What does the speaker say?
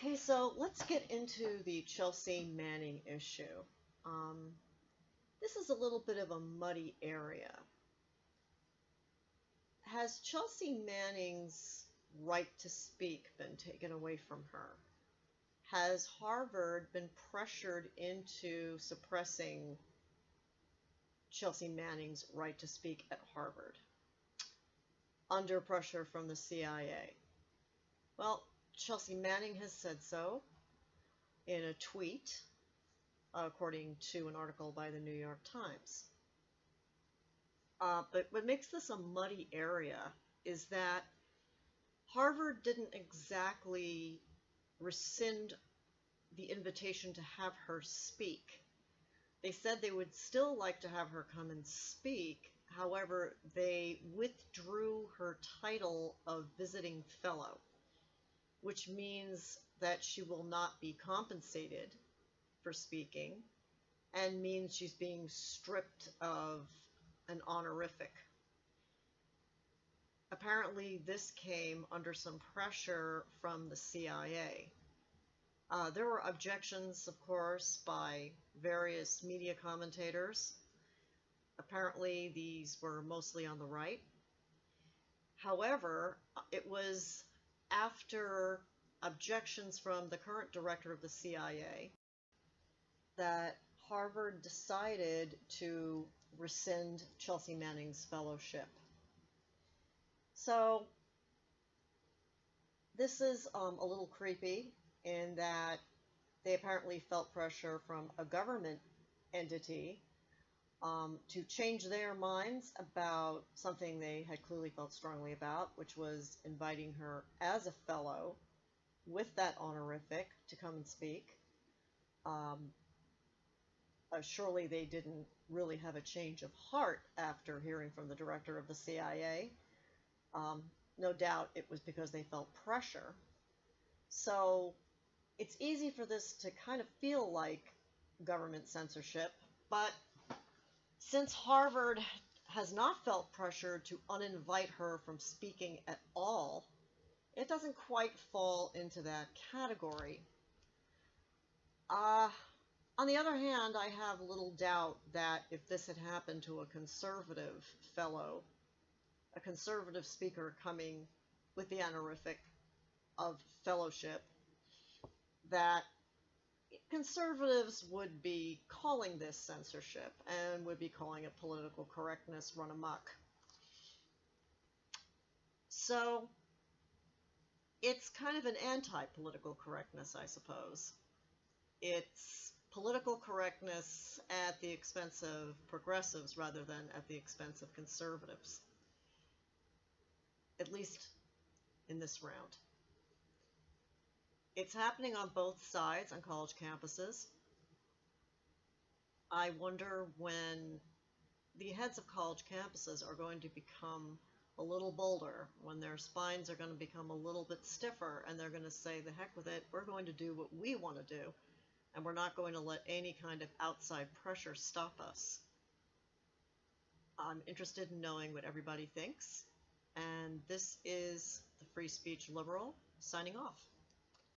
Okay, so let's get into the Chelsea Manning issue. This is a little bit of a muddy area. Has Chelsea Manning's right to speak been taken away from her? Has Harvard been pressured into suppressing Chelsea Manning's right to speak at Harvard under pressure from the CIA? Well, Chelsea Manning has said so in a tweet, according to an article by the New York Times. But what makes this a muddy area is that Harvard didn't exactly rescind the invitation to have her speak. They said they would still like to have her come and speak. However, they withdrew her title of visiting fellow, which means that she will not be compensated for speaking and means she's being stripped of an honorific. Apparently, this came under some pressure from the CIA. There were objections, of course, by various media commentators. Apparently, these were mostly on the right. However, it was after objections from the current director of the CIA that Harvard decided to rescind Chelsea Manning's fellowship. So this is a little creepy in that they apparently felt pressure from a government entity to change their minds about something they had clearly felt strongly about, which was inviting her as a fellow with that honorific to come and speak. Surely they didn't really have a change of heart after hearing from the director of the CIA. No doubt it was because they felt pressure. So it's easy for this to kind of feel like government censorship, but since Harvard has not felt pressure to uninvite her from speaking at all, it doesn't quite fall into that category. On the other hand, I have little doubt that if this had happened to a conservative fellow, a conservative speaker coming with the honorific of fellowship, that conservatives would be calling this censorship and would be calling it political correctness run amok. So it's kind of an anti-political correctness, I suppose. It's political correctness at the expense of progressives rather than at the expense of conservatives, at least in this round. It's happening on both sides on college campuses. I wonder when the heads of college campuses are going to become a little bolder, when their spines are going to become a little bit stiffer, and they're going to say, the heck with it, we're going to do what we want to do, and we're not going to let any kind of outside pressure stop us. I'm interested in knowing what everybody thinks, and this is the Free Speech Liberal signing off.